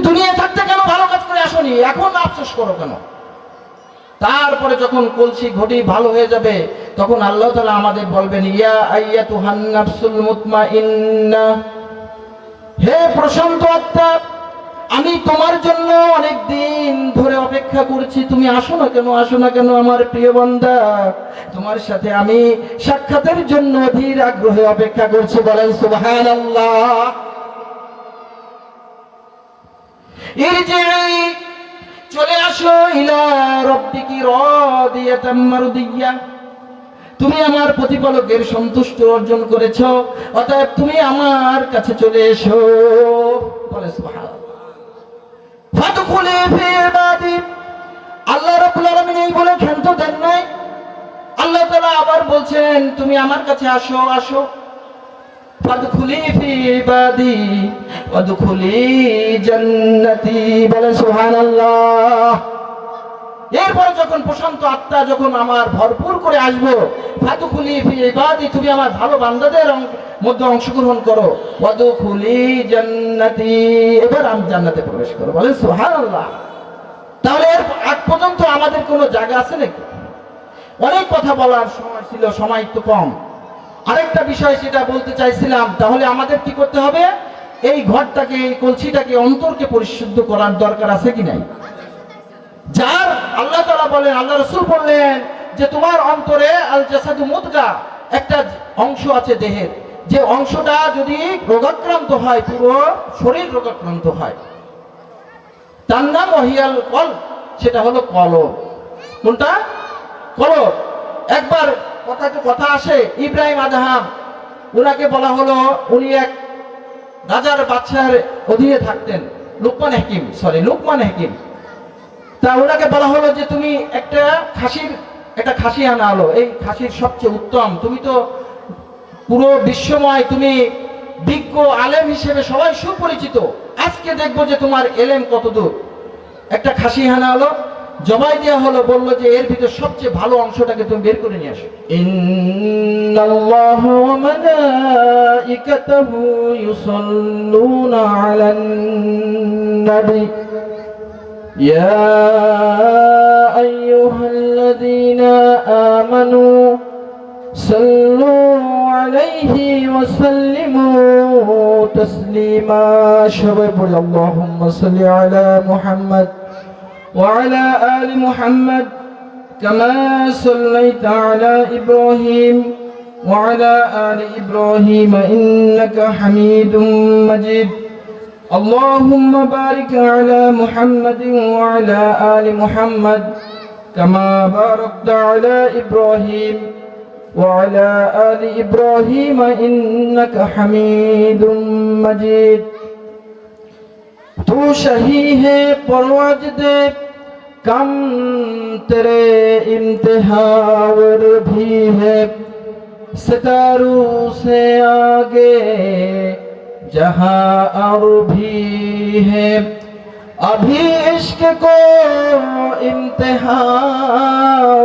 দুনিয়া থাকতে কেন ভালো কাজ করে আসনি, এখন আফসোস করো কেন? তারপরে যখন কলসি ঘটি ভালো হয়ে যাবে তখন আল্লাহ তাআলা আমাদের বলবেন, ইয়া আইয়াতুহান নাফসুল মুতমাইন্না, হে প্রশান্ত আত্মা, আমি তোমার জন্য অনেক দিন ধরে অপেক্ষা করছি, তুমি আসো না কেন, আসো না কেন আমার প্রিয় বান্দা, তোমার সাথে আমি সাক্ষাতের জন্য ধীর আগ্রহে অপেক্ষা করছি। বলেন সুবহানাল্লাহ। ইরজিই, চলে আসো, ইলা রাব্বিকি রাদিয়াতাম মারদিয়া, তুমি আমার প্রতিপালকের সন্তুষ্ট অর্জন করেছো, অতএব তুমি আমার কাছে চলে এসো। বলে সুবহানাল্লাহ। ফাদখুলি ফি ইবাদি, আল্লাহ রাব্বুল আলামিন এই বলে ক্ষান্ত দেন নাই, আল্লাহ তাআলা আবার বলছেন তুমি আমার কাছে আসো, আসো। ফাদখুলি ফি ইবাদি ওয়াদখুলি জান্নাতি। বলে সুবহানাল্লাহ। এরপর যখন প্রশান্ত আত্মা যখন আমার ভরপুর করে আসবো, ফাদখুলি ফি ইবাদি, তুমি আমার ভালো বান্দাদের মধ্যে অংশগ্রহণ করো, ওয়াদখুলি জান্নাতি, এবার আমি জান্নাতে প্রবেশ করো। বলেন সুবহানাল্লাহ। তাহলে এর আগ পর্যন্ত আমাদের কোনো জায়গা আছে নাকি? অনেক কথা বলার সময় ছিল, সময় তো কম। আরেকটা বিষয় সেটা বলতে চাইছিলাম, তাহলে আমাদের কি করতে হবে? এই ঘরটাকে, এই কলসিটাকে, অন্তরকে পরিশুদ্ধ করার দরকার আছে কি নাই? যার আল্লাহ তাআলা বলেন, আল্লাহ রাসূল বললেন যে তোমার অন্তরে আল জাসাদু মুদগা, একটা অংশ আছে দেহের, যে অংশটা যদি রোগাক্রান্ত হয়, পুরো শরীর রোগাক্রান্ত হয়, তার নাম ওয়াহিয়াল কলব, সেটা হলো কলব। কোনটা? কলব। একবার কথা আসে, ইব্রাহিম আদহাম, উনাকে বলা হলো, উনি এক রাজার বাদশার অধীনে থাকতেন, লুকমান হাকিম। তা ওনাকে বলা হলো যে তুমি একটা খাসি আনা হলো, এই খাসির সবচেয়ে উত্তম, তুমি তো পুরো বিশ্বময় তুমি বিজ্ঞ আলেম হিসেবে সবাই সুপরিচিত, আজকে দেখবো যে তোমার এলেম কত দূর। একটা খাসি আনা হলো, জবাই দেওয়া হলো, বললো যে এর ভিতর সবচেয়ে ভালো অংশটাকে তুমি বের করে নিয়ে আসো। ইন্নাল্লাহু ওয়া মালাইকাতাহু ইউসাল্লুনা আলান নবী ইয়া আইয়ুহাল্লাযীনা আমানু সাল্লু আলাইহি ওয়া সাল্লিমু তাসলিমা। সবাই বলি আল্লাহুম্মা সাল্লি আলা মুহাম্মদ وعلى آل محمد كما صليت على إبراهيم وعلى آل إبراهيم إنك حميد مجيد. اللهم بارك على محمد وعلى آل محمد كما باركت على إبراهيم وعلى آل إبراهيم إنك حميد مجيد. तू शही है परवाज दे कम तेरे इम्तिहा और भी है सितारों से आगे जहां और भी है अभी इश्क को इम्तिहा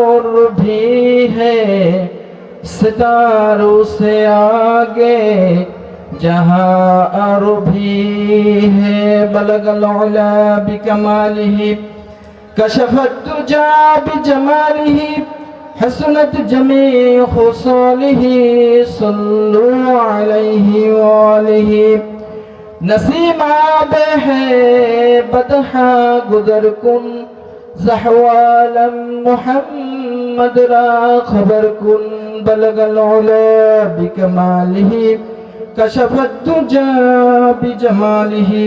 और भी है सितारों से आगे जहां और भी है बलगल उला बिकमालिही कशफत तुजा बिजमालिही हसनत जमी खुसालिही सल्लु अलैहि वालिही नसीमा है बदहा गुदर कुन ज़हवालम मुहम्मद रा खबर कुन बलगल उला बिकमालिही कशफत तुजा बिजमालिही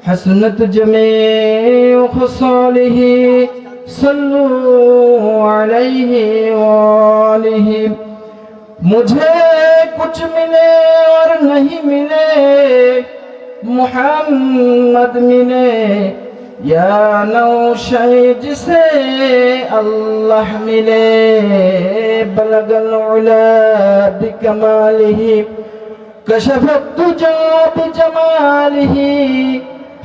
हसनत जमीउ खुसालिही सल्लु अलैहि वालिही। मुझे कुछ मिले और नहीं मिले मुहम्मद मिले या नौशै जिसे अल्लाह मिले बलगल उला बिकमालिही कशफत तुजा बिजमालिही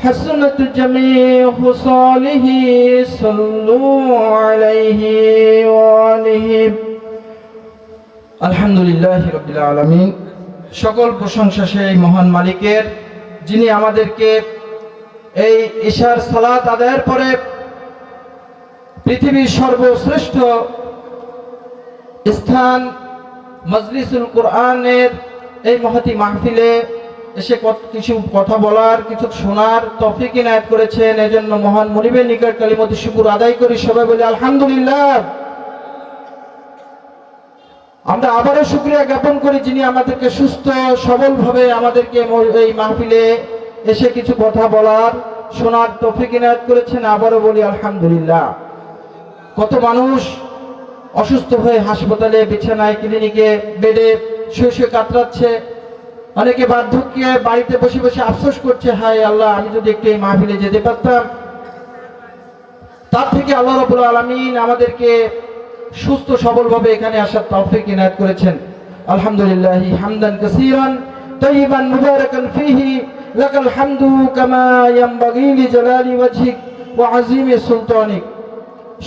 हसनत जमीउ खुसालिही सल्लु अलैहि वालिही। আলহামদুলিল্লাহি রাব্বিল আলামিন। সকল প্রশংসা সেই মহান মালিকের, যিনি আমাদেরকে এই ইশার সালাত আদায়ের পরে পৃথিবীর সর্বশ্রেষ্ঠ স্থান মজলিসুল কোরআনের এই মহতি মাহফিলে এসে কিছু কথা বলার, কিছু শোনার তৌফিক ইনায়েত করেছেন। এজন্য মহান মুনিবের নিকট কালিমত শুকর আদায় করি, সবাই বলি আলহামদুলিল্লাহ। আমরা আবারও শুকরিয়া জ্ঞাপন করি যিনি আমাদেরকে সুস্থ সবলভাবে আমাদেরকে এই মাহফিলে এসে কিছু কথা বলার, শোনার তৌফিক ইনায়েত করেছেন। আবারও বলি আলহামদুলিল্লাহ। কত মানুষ অসুস্থ হয়ে হাসপাতালে, বিছানায়, ক্লিনিকে, বেডে শুয়ে শুয়ে কাতরাচ্ছে। অনেকে বার্ধক্যে বাড়িতে বসে বসে আফসোস করছে, হায় আল্লাহ, আমি যদি একটু এই মাহফিলে যেতে পারতাম। তার থেকে আল্লাহ রাব্বুল আলামিন আমাদেরকে সুস্থ সবলভাবে এখানে আসার তৌফিক ইনায়েত করেছেন। আলহামদুলিল্লাহ হামদান কাসীরান তাইয়িবান মুবারাকান ফীহি লাকাল হামদু কামা ইয়ানবাগী লিজালালি ওয়াজহিক ওয়া আযীমি সুলতানিক।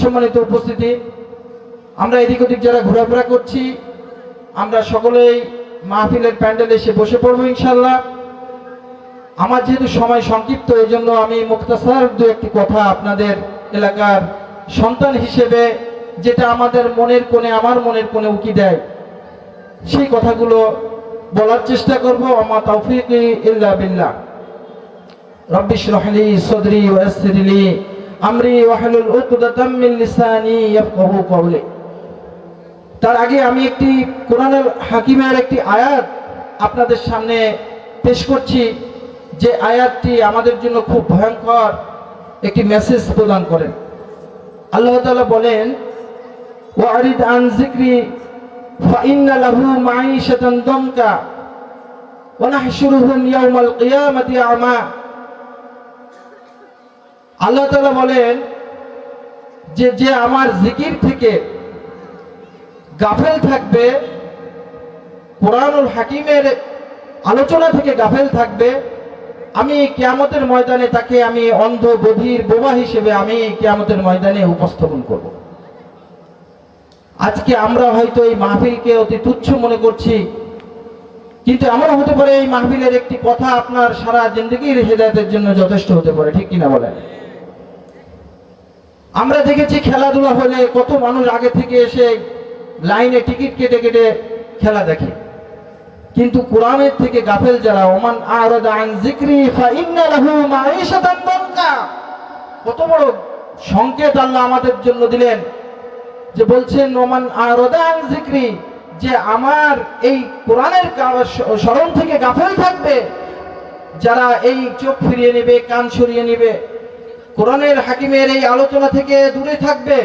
সম্মানিত উপস্থিতি, আমরা এদিক ওদিক যারা ঘোরাফেরা করছি, আমরা সকলেই মাহফিলের প্যান্ডেলে এসে বসে পড়বো ইনশাআল্লাহ। আমার যেহেতু সময় সংক্ষিপ্ত, এই জন্য আমি মুখতাসার দু একটি কথা আপনাদের এলাকার সন্তান হিসেবে, যেটা আমাদের মনের কোণে, আমার মনের কোণে উকি দেয়, সেই কথাগুলো বলার চেষ্টা করব। আমা তাওফীকি ইল্লা বিল্লাহ। রব্বি ইশরাহ লি সাদরি ওয়া ইয়াসসির লি আমরি ওয়াহলুল উকদাতাম মিন লিসানি ইয়াফকাহু কওলি। তার আগে আমি একটি কোরআনুল হাকিমের একটি আয়াত আপনাদের সামনে পেশ করছি, যে আয়াতটি আমাদের জন্য খুব ভয়ঙ্কর একটি মেসেজ প্রদান করেন। আল্লাহ তাআলা বলেন, ওয়ারিদ আন যিকরি ফাইন্না লাহু মাঈশাতান দানকা ওয়া নাহশুরুহুম ইয়াওমাল কিয়ামাতি আমা। আল্লাহ তাআলা বলেন যে আমার জিকির থেকে গাফেল থাকবে, কোরআনুল হাকিমের আলোচনা থেকে গাফেল থাকবে, আমি কিয়ামতের ময়দানে তাকে আমি অন্ধ, বধির, বোবা হিসেবে আমি কিয়ামতের ময়দানে উপস্থাপন করব। আজকে আমরা হয়তো এই মাহফিলকে অতি তুচ্ছ মনে করছি, কিন্তু এমন হতে পারে এই মাহফিলের একটি কথা আপনার সারা জিন্দেগির হেদায়েতের জন্য যথেষ্ট হতে পারে, ঠিক কিনা বলেন? আমরা দেখেছি খেলাধুলা হলে কত মানুষ আগে থেকে এসে লাইনে টিকিট কেটে কেটে খেলা দেখে, কিন্তু কোরআনের থেকে গাফেল যারা, ওমান আরাদা আন যিকরি ফাইন্না লাহু মাঈশাতান দানকা, কত বড় সংকেত আল্লাহ আমাদের জন্য দিলেন, যে বলছেন ওমান আরাদা আন যিকরি, যে আমার এই কোরআনের স্মরণ থেকে গাফেল থাকবে, যারা এই চোখ ফিরিয়ে নেবে, কান সরিয়ে নেবে, কোরআনের হাকিমের এই আলোচনা থেকে দূরে থাকবে,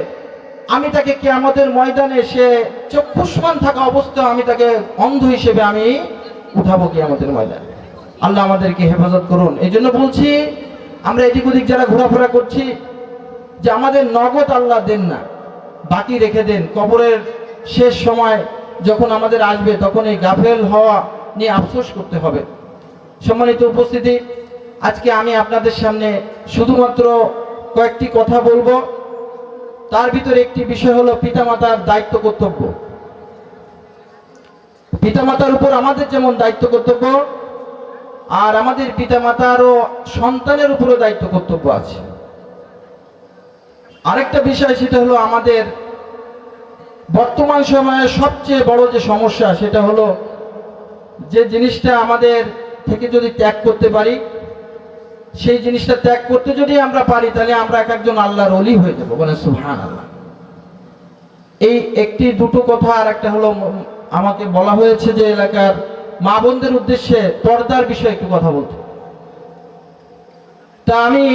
আমি তাকে কিয়ামতের ময়দানে সে চক্ষুষ্মান থাকা অবস্থা আমি তাকে অন্ধ হিসেবে আমি উঠাবো কিয়ামতের ময়দানে। আল্লাহ আমাদেরকে হেফাজত করুন। এই জন্য বলছি, আমরা এদিক ওদিক যারা ঘোরাফেরা করছি, যে আমাদের নগদ আল্লাহ দেন না, বাকি রেখে দেন। কবরের শেষ সময় যখন আমাদের আসবে, তখন এই গাফেল হওয়া নিয়ে আফসোস করতে হবে। সম্মানিত উপস্থিতি, আজকে আমি আপনাদের সামনে শুধুমাত্র কয়েকটি কথা বলবো। তার ভিতরে একটি বিষয় হলো পিতামাতার দায়িত্ব কর্তব্য। পিতামাতার উপর আমাদের যেমন দায়িত্ব কর্তব্য, আর আমাদের পিতামাতারও সন্তানের উপরও দায়িত্ব কর্তব্য আছে। আরেকটা বিষয়, সেটা হলো আমাদের বর্তমান সময়ে সবচেয়ে বড় যে সমস্যা, সেটা হলো যে জিনিসটা আমাদের থেকে যদি ত্যাগ করতে পারি, সেই জিনিসটা ত্যাগ করতে যদি আমরা পারি, তাহলে আমরা এক একজন আল্লাহর ওলি হয়ে যাবো। বলেন সুবহানাল্লাহ। এই একটি দুটো কথা। আর একটা হলো, আমাকে বলা হয়েছে যে এলাকার মা বোনদের উদ্দেশ্যে পর্দার বিষয়ে একটু কথা বলতে। তা আমি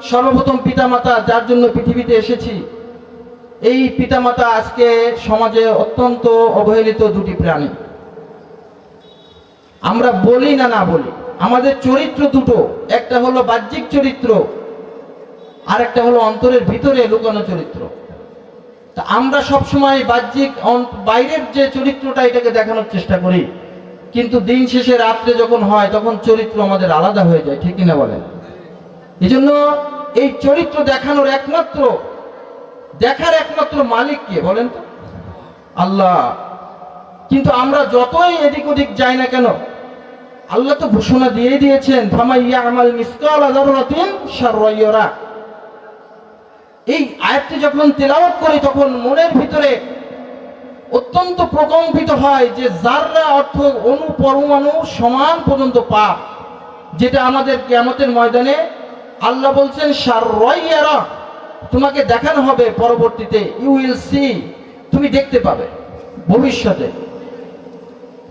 সর্বপ্রথম পিতামাতা, যার জন্য পৃথিবীতে এসেছি, এই পিতামাতা আজকে সমাজে অত্যন্ত অবহেলিত দুটি প্রাণী। আমরা বলি না না বলি, আমাদের চরিত্র দুটো, একটা হলো বাহ্যিক চরিত্র, আর একটা হলো অন্তরের ভিতরে লুকানো চরিত্র। তা আমরা সবসময় বাহ্যিক বাইরের যে চরিত্রটা, এটাকে দেখানোর চেষ্টা করি, কিন্তু দিন শেষে রাত্রে যখন হয়, তখন চরিত্র আমাদের আলাদা হয়ে যায়, ঠিক কিনা বলেন? এই জন্য এই চরিত্র দেখানোর দেখার একমাত্র মালিক কে বলেন তো? আল্লাহ। কিন্তু আমরা যতই এদিক ওদিক যাই না কেন, আল্লাহ তো ঘোষণা দিয়ে দিয়েছেন ফামাই ইয়ামাল মিসকালা যাররাতিন শাররান ইয়ারা। এই আয়াতটি যখন তেলাওয়াত করি তখন মনের ভিতরে অত্যন্ত প্রকম্পিত হয় যে যাররা অর্থ অণু পরমাণু সমান পর্যন্ত পাপ, যেটা আমাদের কিয়ামতের ময়দানে আল্লাহ বলছেন শাররান ইয়ারা, তোমাকে দেখানো হবে পরবর্তীতে, ইউ উইল সি, তুমি দেখতে পাবে ভবিষ্যতে।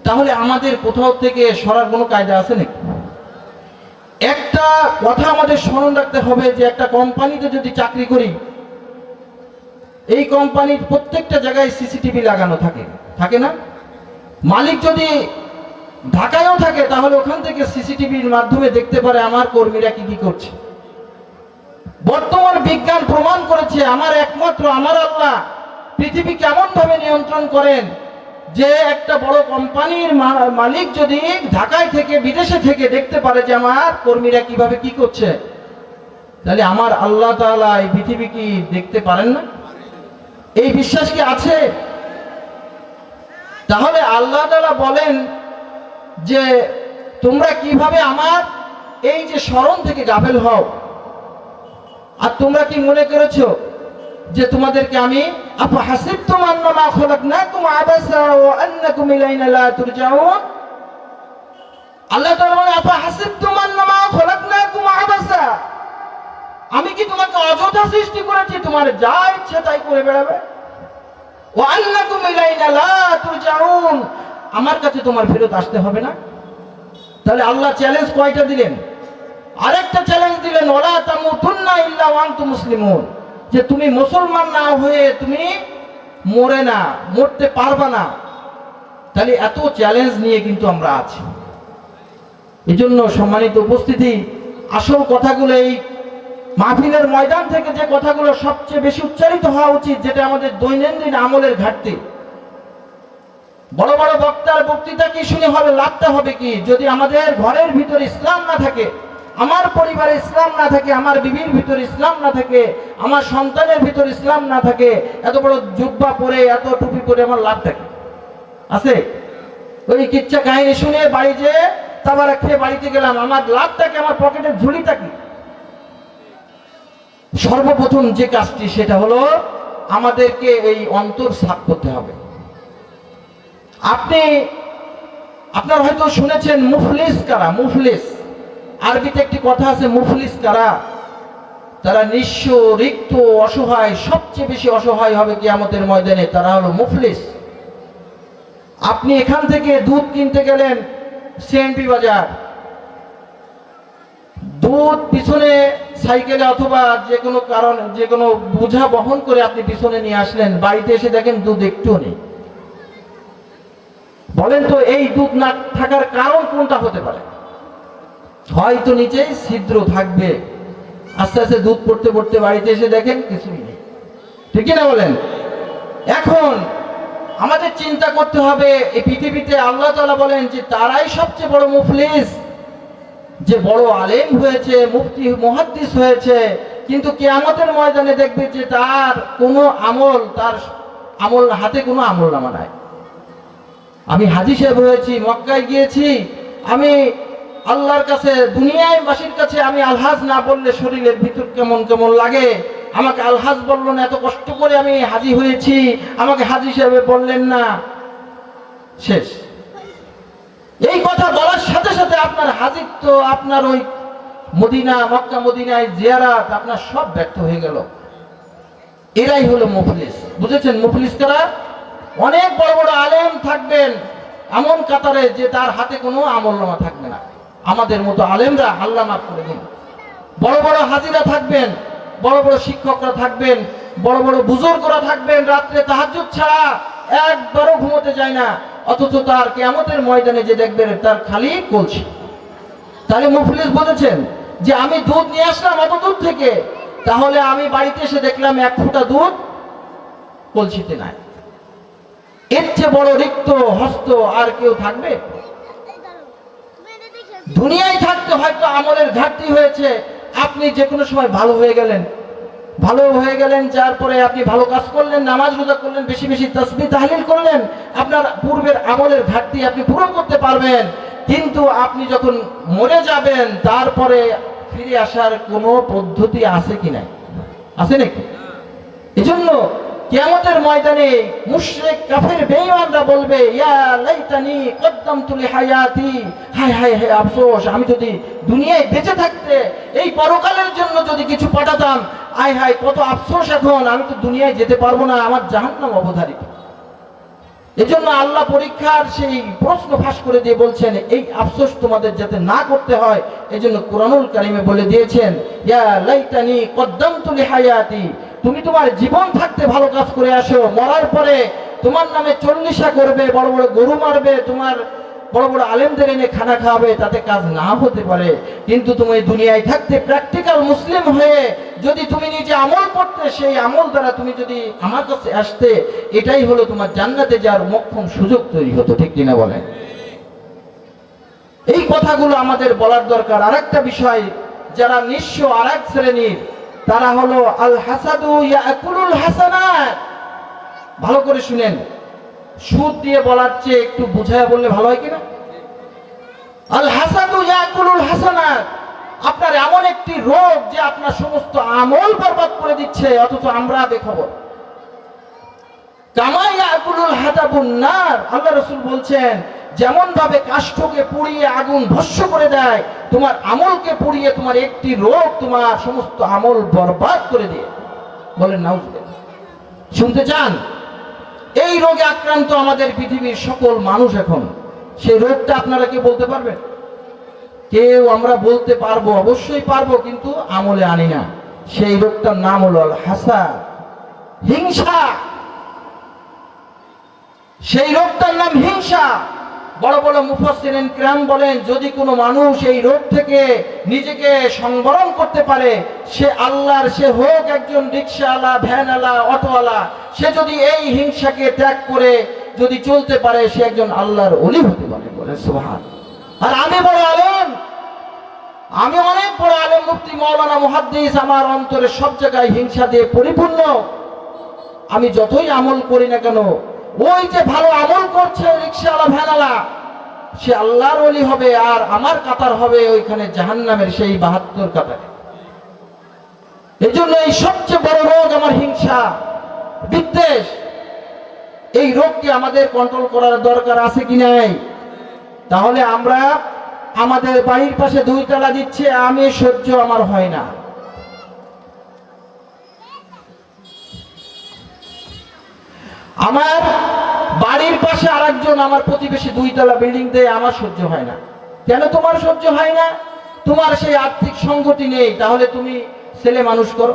তাহলে আমাদের কোথাও থেকে সরার কোনো কায়দা আছে নাকি? একটা কথা আমাদের স্মরণ রাখতে হবে যে একটা কোম্পানিতে যদি চাকরি করি, এই কোম্পানির প্রত্যেকটা জায়গায় সিসিটিভি লাগানো থাকে, থাকে না? মালিক যদি ঢাকায়ও থাকে তাহলে ওখান থেকে সিসিটিভির মাধ্যমে দেখতে পারে আমার কর্মীরা কি কি করছে। বর্তমান বিজ্ঞান প্রমাণ করেছে আমার একমাত্র আমার আল্লাহ পৃথিবী কেমন ভাবে নিয়ন্ত্রণ করেন, যে একটা বড় কোম্পানির মালিক যদি ঢাকায় থেকে বিদেশে থেকে দেখতে পারে যে আমার কর্মীরা কিভাবে কি করছে, তাহলে আমার আল্লাহ তাআলা এই পৃথিবী কি দেখতে পারেন না? এই বিশ্বাস কি আছে? তাহলে আল্লাহ তাআলা বলেন যে তোমরা কিভাবে আমার এই যে স্মরণ থেকে গাফেল হও। আর তোমরা কি মনে করেছো যে তোমাদেরকে আমি আফা হাসিবতুম আন্নামা খলাকনাকুম আবাসা ওয়া আন্নাকুম ইলাইনা লা তুরজাউন। আল্লাহ তাআলা বলেন আফা হাসিবতুম আন্নামা খলাকনাকুম আবাসা, আমি কি তোমাকে অযথা সৃষ্টি করেছি তোমার যা ইচ্ছা তাই করে বেড়াবে? ওয়া আন্নাকুম ইলাইনা লা তুরজাউন, আমার কাছে তোমার ফেরত আসতে হবে না। তাহলে আল্লাহ চ্যালেঞ্জ কয়টা দিলেন? আরেকটা চ্যালেঞ্জ দিলেন ওয়ালা তামুতুন্না ইল্লা ওয়া আনতুম মুসলিমুন, যে তুমি মুসলমান না হয়ে তুমি মরে না, মরতে পারবা না। তাহলে এত চ্যালেঞ্জ নিয়ে কিন্তু আমরা আছি। এজন্য সম্মানিত উপস্থিতি, আসল কথাগুলো এই মাহফিলের ময়দান থেকে যে কথাগুলো সবচেয়ে বেশি উচ্চারিত হওয়া উচিত, যেটা আমাদের দৈনন্দিন আমলের ঘাটতি। বড় বড় বক্তার বক্তৃতা কি শুনে হবে, লাভটা হবে কি যদি আমাদের ঘরের ভিতরে ইসলাম না থাকে, আমার পরিবারে ইসলাম না থাকে, আমার বিবির ভিতর ইসলাম না থাকে, আমার সন্তানের ভিতর ইসলাম না থাকে, এত বড় জুব্বা পরে এত টুপি পরে আমার লাভটা কি আছে? ওই কিচ্ছা কাহিনী শুনে বাড়ি যেয়ে তাবারা খেয়ে বাড়িতে গেলাম, আমার লাভটা কি? আমার পকেটের ঝুলিটা কি? সর্বপ্রথম যে কাজটি সেটা হলো আমাদেরকে এই অন্তর সাফ করতে হবে। আপনার হয়তো শুনেছেন মুফলিস কারা। মুফলিস আরবিতে একটি কথা আছে, মুফলিস কারা? তারা নিঃস্ব, রিক্ত, অসহায়, সবচেয়ে বেশি অসহায় হবে কিয়ামতের ময়দানে, তারা হলো মুফলিস। আপনি এখান থেকে দুধ কিনতে গেলেন সিএনপি বাজার, দুধ পিছনে সাইকেলে অথবা যে কোনো কারণ যে কোনো বোঝা বহন করে আপনি পিছনে নিয়ে আসলেন, বাড়িতে এসে দেখেন দুধ একটুও নেই। বলেন তো এই দুধ না থাকার কারণ কোনটা হতে পারে? হয়তো নিচে ছিদ্র থাকবে, আস্তে আস্তে দুধ পড়তে পড়তে বাড়িতে এসে দেখেন কিছুই নেই, ঠিক না বলেন? এখন আমাদের চিন্তা করতে হবে, এই পৃথিবীতে আল্লাহ তাআলা বলেন যে তারাই সবচেয়ে বড় মুফলিস, যে বড় আলেম হয়েছে, মুফতি মুহাদ্দিস হয়েছে, কিন্তু কিয়ামতের ময়দানে দেখবে যে তার কোনো আমল, তার আমল হাতে কোনো আমল নামা নাই। আমি হাজী সাহেব হয়েছি, মক্কায় গিয়েছি, আমি আল্লাহর কাছে দুনিয়ায় বাসীর কাছে আমি আলহাজ না বললে শরীরের ভিতর কেমন কেমন লাগে। আমাকে আলহাজ বললো না, এত কষ্ট করে আমি হাজী হয়েছি, আমাকে হাজী সাহেব বললেন না, শেষ। এই কথা বলার সাথে সাথে আপনার হাজিত্ব, আপনার ওই মদিনা, মক্কা মদিনায় জিয়ারাত, আপনার সব ব্যর্থ হয়ে গেল। এরাই হলো মুফলিস। বুঝেছেন মুফলিস কারা? অনেক বড় বড় আলেম থাকবেন এমন কাতারে যে তার হাতে কোনো আমলনামা থাকবে না। আমাদের মতো আলেমরা আল্লাহ মাফ করে দিন। বড় বড় হাজিরা থাকবেন, বড় বড় শিক্ষকরা থাকবেন, বড় বড় বুজুর্গরা থাকবেন, রাত্রে তাহাজ্জুদ ছাড়া একবারও ঘুমোতে যায় না, অথচ তার কিয়ামতের ময়দানে যে দেখবেন তার খালি কলসি। তাহলে মুফলিস বুঝেছেন যে আমি দুধ নিয়ে আসলাম অত দূর থেকে, তাহলে আমি বাড়িতে এসে দেখলাম এক ফোঁটা দুধ কলসিতে নাই। এর চেয়ে বড় রিক্ত হস্ত আর কেউ থাকবে? দুনিয়ায় থাকতে হয়তো আমলের ঘাটতি হয়েছে, আপনি যে কোনো সময় ভালো হয়ে গেলেন, যার পরে আপনি ভালো কাজ করলেন, নামাজ রোজা করলেন, বেশি বেশি তাসবিহ তাহলিল করলেন, আপনার পূর্বের আমলের ঘাটতি আপনি পূরণ করতে পারবেন। কিন্তু আপনি যখন মরে যাবেন তারপরে ফিরে আসার কোনো পদ্ধতি আছে কি নাই? আছে নাকি? এজন্য কিয়ামতের ময়দানে মুশরিক কাফের বেঈমানরা বলবে, ইয়া লাইতানি কদ্দামতু লিহায়াতি, হায় হায় হায় আফসোস, আমি যদি দুনিয়ায় বেঁচে থাকতে এই পরকালের জন্য যদি কিছু পাঠাতাম, হায় হায় কত আফসোস, এখন আমি তো দুনিয়ায় যেতে পারবো না, আমার জাহান্নাম অবধারিত। এজন্য আল্লাহ পরীক্ষার সেই প্রশ্ন ফাঁস করে দিয়ে বলছেন, এই আফসোস তোমাদের যাতে না করতে হয়, এজন্য কোরআনুল কারীমে বলে দিয়েছেন, ইয়া লাইতানি কদ্দামতু লিহায়াতি, তুমি তোমার জীবন থাকতে ভালো কাজ করে আসো, মরার পরে তোমার নামে চল্লিশা করবে, বড় বড় গরু মারবে, তোমার বড় বড় আলেমদের এনে খানা খাওয়াবে, তাতে কাজ না হতে পারে, কিন্তু তুমি দুনিয়ায় থাকতে প্র্যাকটিক্যাল মুসলিম হয়ে যদি তুমি নিজে আমল করতে, সেই আমল দ্বারা তুমি যদি আমার কাছে আসতে, এটাই হলো তোমার জান্নাতে যাওয়ার মোক্ষম সুযোগ তৈরি হতো। ঠিক কিনা বলেন? এই কথাগুলো আমাদের বলার দরকার। আরেকটা বিষয়, যারা নিঃস্ব আরেক শ্রেণীর, তারা হলো আল হাসাদু ইয়াকুলুল হাসানাত। ভালো করে শুনেন, সুদ দিয়ে বলার চেয়ে একটু বুঝায় বললে ভালো হয় কিনা? আল হাসাদু ইয়াকুলুল হাসানাত, আপনার এমন একটি রোগ যে আপনার সমস্ত আমল বরবাদ করে দিচ্ছে, অথচ আমরা বেখবর। কামা ইয়াকুলুল হাতাবুন নার, আল্লাহ রাসূল বলছেন, যেমন ভাবে কাষ্ঠকে পুড়িয়ে আগুন ভস্ম করে দেয়, তোমার আমলকে পুড়িয়ে তোমার একটি রোগ তোমার সমস্ত আমল বরবাদ করে দিয়ে। বলেন নাউজুবিল্লাহ। শুনতে চান? এই রোগে আক্রান্ত আমাদের পৃথিবীর সকল মানুষ এখন। সেই রোগটা আপনারা কি বলতে পারবেন? কেউ আমরা বলতে পারবো, অবশ্যই পারবো, কিন্তু আমলে আনি না। সেই রোগটার নাম হলো আল হাসাদ, হিংসা। সেই রোগটার নাম হিংসা। বড় বড় মুফাসসিরিন কিরাম বলেন, যদি কোনো মানুষ এই রোগ থেকে নিজেকে সংবরণ করতে পারে, সে আল্লাহর, সে হোক একজন রিকশাওয়ালা, ভ্যানওয়ালা, অটোওয়ালা, সে যদি এই হিংসাকে ত্যাগ করে যদি চলতে পারে, সে একজন আল্লাহর ওলি হতে পারে। বলেন সুবহানাল্লাহ। আর আমি বড় আলেম, আমি অনেক বড় আলেম, মুফতি, মাওলানা, মুহাদ্দিস, আমার অন্তরে সব জায়গায় হিংসা দিয়ে পরিপূর্ণ। আমি যতই আমল করি না কেন, ওই যে ভালো আমল করছে রিকশাওয়ালা, ভ্যানওয়ালা, সে আল্লাহর ওলি হবে, আর আমার কাতার হবে ওইখানে জাহান্নামের সেই ৭২ কাতারে। এই জন্য এই সবচেয়ে বড় রোগ আমার হিংসা, বিদ্বেষ। এই রোগকে আমাদের কন্ট্রোল করার দরকার আছে কি নাই? তাহলে আমরা আমাদের বাড়ির পাশে ২ তালা দিচ্ছে, আমি সহ্য আমার হয় না। আমার বাড়ির পাশে আরেকজন, আমার প্রতিবেশী ২ তলা বিল্ডিং দেয়, আমার সহ্য হয় না। কেন তোমার সহ্য হয় না? তোমার সেই আর্থিক সংগতি নেই। তাহলে তুমি ছেলে মানুষ করো,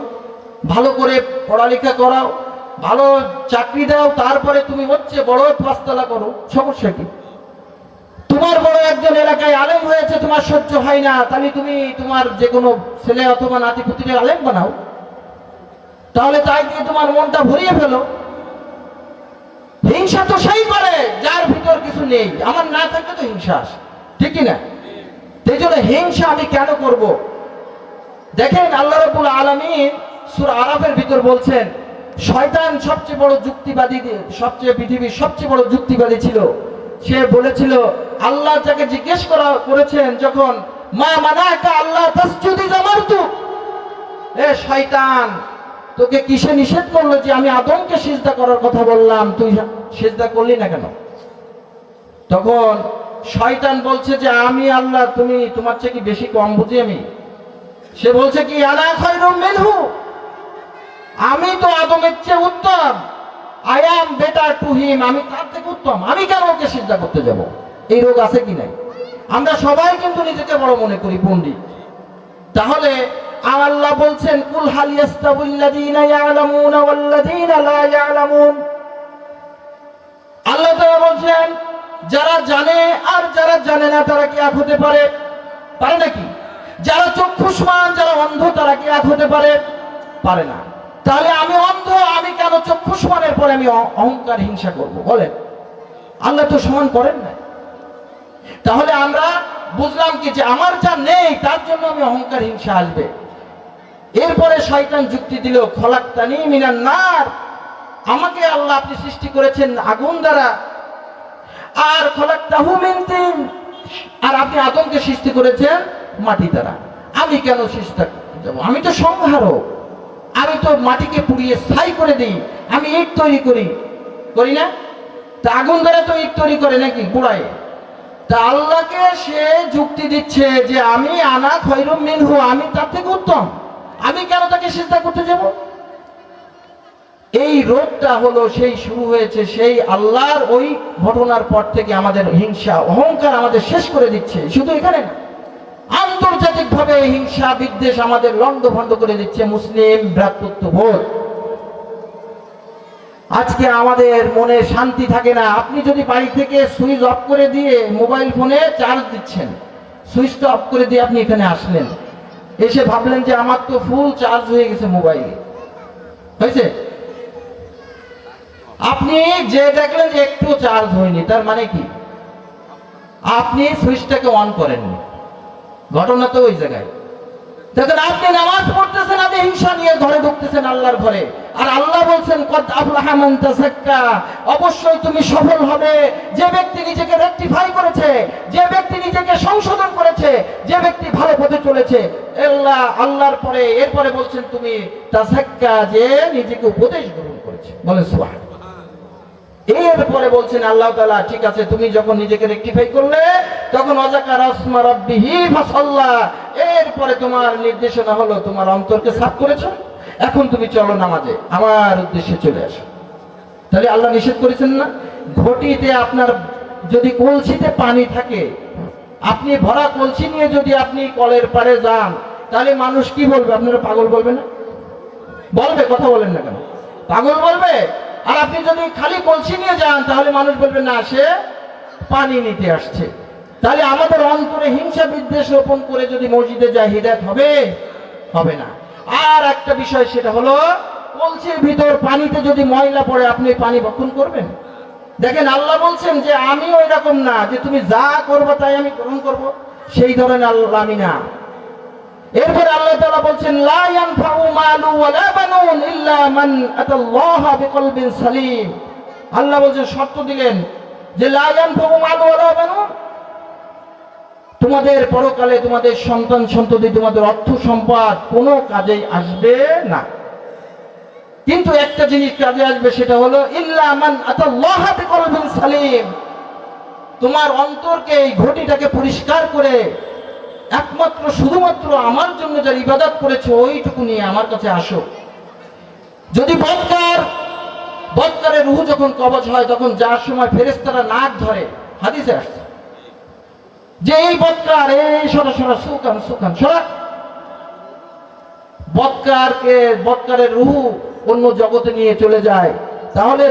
ভালো করে পড়ালেখা করাও, ভালো চাকরি দাও, তারপরে তুমি হচ্ছে বড় ৫ তলা করো, সমস্যা কি? তোমার বড় একজন এলাকায় আলেম হয়েছে, তোমার সহ্য হয় না, তাহলে তুমি তোমার যে কোনো ছেলে অথবা নাতিপুতিকে আলেম বানাও, তাহলে তাই দিয়ে তোমার মনটা ভরিয়ে ফেলো। হিংসা তো সেই করে যার ভিতর কিছু নেই। আমার না থাকলে তো হিংসা আসে, ঠিক না? সেই জন্য হিংসা আমি কেন করব? দেখেন, আল্লাহ রাব্বুল আলামিন সূরা আরাফের ভিতর বলছেন, শয়তান সবচেয়ে বড় যুক্তিবাদী, সবচেয়ে পৃথিবীর সবচেয়ে বড় যুক্তিবাদী ছিল। সে বলেছিল, আল্লাহ যাকে জিজ্ঞেস করেছেন যখন, মা মানাকা আল্লাহ তাসজুদি জামারতু, এ শয়তান, তোকে কিসে নিষেধ করলো যে আমি আদমকে সিজদা করার কথা বললাম, তুই সিজদা করলি না কেন? তখন শয়তান বলছে যে, আমি আল্লাহ, তুমি তোমার চেয়ে কি বেশি কম বুঝি আমি? সে বলছে কি, আনা খায়রুম মিনহু, আমি তো আদমের চেয়ে উত্তম, I am better to him, আমি তার থেকে উত্তম, আমি কেন ওকে সিজদা করতে যাব? এই রোগ আছে কি নাই? আমরা সবাই কিন্তু নিজেকে বড় মনে করি, পণ্ডিত। তাহলে আল্লাহ বলছেন, কুল হাল ইয়াস্তাউল্লাযীনা ইয়ালামুনা ওয়াল্লাযীনা লা ইয়ালামুন। আল্লাহ তাআলা বলছেন, যারা জানে আর যারা জানে না তারা কি এক হতে পারে? পারে নাকি? যারা চক্ষুষ্মান, যারা অন্ধ, তারা কি এক হতে পারে? পারে না। তাহলে আমি অন্ধ, আমি কেন চক্ষুষ্মানের পরে আমি অহংকার, হিংসা করব? বলেন, আল্লাহ তো সমান করেন না। তাহলে আমরা বুঝলাম কি, যে আমার যা নেই তার জন্য আমি অহংকার, হিংসা আসবে। এরপরে শয়তান যুক্তি দিল, খলাকতানি মিনান নার, আমাকে আল্লাহ আপনি সৃষ্টি করেছেন আগুন দ্বারা, আর খলাকতাহু মিন তিন, আর আপনি আদমকে সৃষ্টি করেছেন মাটি দ্বারা। আমি কেন সৃষ্টি যাব? আমি তো সংহারক, আমি তো মাটিকে পুড়িয়ে ছাই করে দিই, আমি ইট তৈরি করি না? তা আগুন দ্বারা তো ইট তৈরি করে নাকি পুড়ায়? তা আল্লাহকে সে যুক্তি দিচ্ছে যে আমি আনা খৈরুম মিনহু, আমি তার থেকে উত্তম, আমি কেন তাকে সিজদা করতে যাব? এই রোগটা হলো সেই শুরু হয়েছে সেই আল্লাহর ওই ঘটনার পর থেকে আমাদের হিংসা অহংকার আমাদের শেষ করে দিচ্ছে। শুধু এখানে না, আন্তর্জাতিক ভাবে হিংসা বিদ্বেষ আমাদের লণ্ডভণ্ড করে দিচ্ছে মুসলিম ভ্রাতৃত্ববোধ। আজকে আমাদের মনে শান্তি থাকে না। আপনি যদি বাড়ি থেকে সুইচ অফ করে দিয়ে মোবাইল ফোনে চার্জ দিচ্ছেন, সুইচটা অফ করে দিয়ে আপনি এখানে আসলেন, এসে ভাবলেন যে আমার তো ফুল চার্জ হয়ে গেছে মোবাইলে, হয়েছে? আপনি যে দেখলেন যে একটু চার্জ হয়নি, তার মানে কি? আপনি সুইচটাকে অন করেননি। ঘটনা তো ওই জায়গায়। দেখেন, আপনি নামাজ পড়তেছেন, আপনি হিংসা নিয়ে ঘরে ঢুকতেছেন আল্লাহর ঘরে, আর আল্লাহ বলছেন কদ আফলাহা মান তাযাক্কা, অবশ্যই তুমি সফল হবে যে ব্যক্তি নিজেকে রেকটিফাই করেছে, যে ব্যক্তি নিজেকে সংশোধন করেছে, যে ব্যক্তি ভালো পথে চলেছে। আল্লাহর পরে এরপরে বলছেন তুমি তাযাক্কা, যে নিজেকে উপদেশ গ্রহণ করেছে। বলেন সুবহানাল্লাহ। এরপরে বলছেন আল্লাহ তাআলা, ঠিক আছে, তুমি যখন নিজেকে রেকটিফাই করলে তখন ওয়াযাকারা আসমা রাব্বিহি ফাসাল্লা, এরপরে তোমার নির্দেশনা হলো তোমার অন্তরকে সাফ করেছো, এখন তুমি চলো নামাজে, আমার উদ্দেশ্যে চলে আসো। তাহলে আল্লাহ নিষেধ করেছেন না? ঘটিতে আপনার যদি কলসিতে পানি থাকে, আপনি ভরা কলসি নিয়ে যদি আপনি কলের পাড়ে যান, তাহলে মানুষ কি বলবে? আপনারা পাগল বলবে না? বলবে? কথা বলেন না কেন? পাগল বলবে। আর আপনি যদি খালি কলসি নিয়ে যান, তাহলে মানুষ বলবে না, সে পানি নিতে আসছে। তাহলে আমাদের অন্তরে হিংসা বিদ্বেষ রোপণ করে যদি মসজিদে যায়, হিদায়াত হবে না। আর একটা বিষয়, সেটা হলো কলসির ভিতর পানিতে যদি ময়লা পড়ে, আপনি পানি ভক্ষণ করবেন? দেখেন, আল্লাহ বলছেন যে আমি ওই রকম না যে তুমি যা করবো তাই আমি গ্রহণ করব, সেই ধরনের আল্লাহ আমি না। এরপরে আল্লাহ তাআলা বলছেন লা ইয়ানফাউ মালু ওয়ালা বানুন ইল্লা মান আতাল্লাহা বিকলবিন সালিম। আল্লাহ বলছেন, শর্ত দিলেন যে লা ইয়ানফাউ মালু ওয়ালা বানুন, তোমাদের পরকালে তোমাদের সন্তান সন্ততি, তোমাদের অর্থ সম্পদ কোনো কাজেই আসবে না। কিন্তু একটা জিনিস কাজে আসবে, সেটা হলো ইল্লা মান আতাল্লাহা বিকলবিন সালিম। তোমার অন্তরকে, এই ঘটিটাকে পরিষ্কার করে একমাত্র শুধুমাত্র আমার জন্য যার ইবাদত করেছে ওইটুকু নিয়ে আমার কাছে আসো। যদি বৎকারের রূহ যখন কবজ হয়, তখন যার সময় ফেরেশতারা নাক ধরে, হাদিসে আসছে যে এই বৎকার, এই সরা সুকান সরা, বৎকারের রূহ অন্য জগতে নিয়ে চলে যায়। তাহলে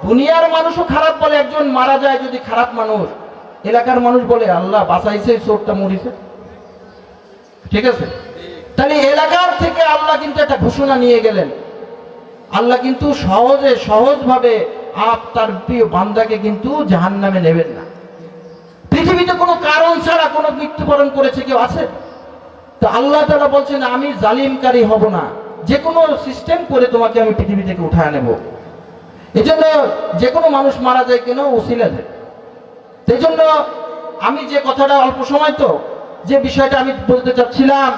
দুনিয়ার মানুষও খারাপ বলে, একজন মারা যায় যদি খারাপ মানুষ, এলাকার মানুষ বলে আল্লাহ বাঁচাইছে, চোরটা মরিছে। ঠিক আছে? তাহলে এলাকার থেকে আল্লাহ কিন্তু একটা ঘোষণা নিয়ে গেলেন। আল্লাহ কিন্তু সহজভাবে তার প্রিয় বান্দাকে কিন্তু জাহান্নামে নেবেন না। পৃথিবীতে কোনো কারণ ছাড়া কোনো মৃত্যুবরণ করেছে কেউ আছে? তো আল্লাহ তাআলা বলছেন আমি জালিমকারী হব না, যে কোনো সিস্টেম করে তোমাকে আমি পৃথিবী থেকে উঠায় নেব। এই জন্য যে কোনো মানুষ মারা যায় কেন? ওসিলা দেয়। সেই জন্য আমি যে কথাটা, অল্প সময় তো, যে বিষয়টা আমি বলতে চাচ্ছিলাম,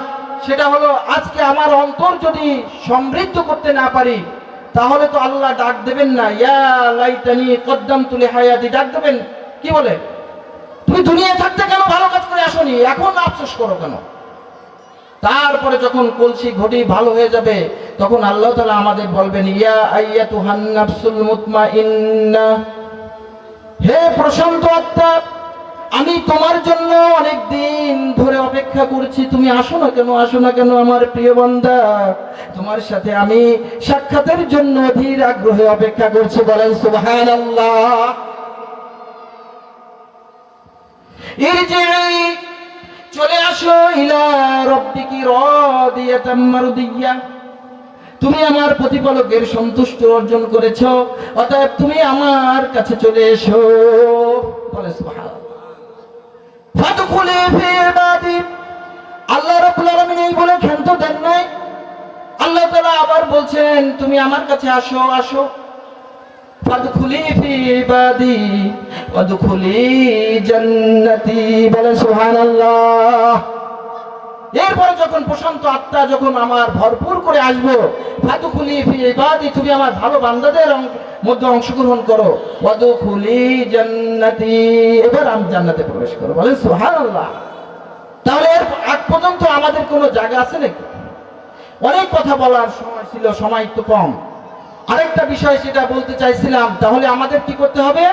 সেটা হলো আজকে আমার অন্তর যদি সমৃদ্ধ করতে না পারি, তাহলে তো আল্লাহ ডাক দেবেন না, ইয়া লাইতানি কদ্দামতু লিহায়াতি, ডাক দেবেন কি বলে, তুমি দুনিয়ায় থাকতে কেন ভালো কাজ করে আসনি, এখন আফসোস করো কেন? তারপরে যখন কলসি ঘটি ভালো হয়ে যাবে, তখন আল্লাহ তাআলা আমাদের বলবেন ইয়া আইয়াতুহান নাফসুল মুতমাইন্নাহ, হে প্রশান্ত আত্মা, আমি তোমার জন্য অনেক দিন ধরে অপেক্ষা করছি, তুমি আসো না কেন আমার প্রিয় বান্দা, তোমার সাথে আমি সাক্ষাতের জন্য অধীর আগ্রহে অপেক্ষা করছি। বলেন সুবহানাল্লাহ। ইরজিই, চলে আসো, ইলা রাব্বিকি রাদিয়াতাম মারদিয়া, তুমি আমার প্রতিপালকের সন্তুষ্ট অর্জন করেছো, অতএব তুমি আমার কাছে চলে এসো। বলে সুবহানাল্লাহ। ফাদখুলি ফি ইবাদি, আল্লাহ রাব্বুল আলামিন এই বলে ক্ষান্ত দেন নাই। আল্লাহ তাআলা আবার বলছেন তুমি আমার কাছে আসো। ফাদখুলি ফি ইবাদি ওয়াদখুলি জান্নাতি, বলে সুবহানাল্লাহ। এরপরে যখন প্রশান্ত আত্মা যখন আমার ভরপুর করে আসবো, ফাদখুলি ফি ইবাদি, তুমি আমার ভালো বান্দাদের মধ্যে অংশগ্রহণ করো, ওয়াদখুলি জান্নাতি, এবার আমি জান্নাতে প্রবেশ করো, বলে সুবহানাল্লাহ। তাহলে এর আগ পর্যন্ত আমাদের কোনো জায়গা আছে নাকি? অনেক কথা বলার সময় ছিল, সময় তো কম। আরেকটা বিষয় সেটা বলতে চাইছিলাম, তাহলে আমাদের কি করতে হবে?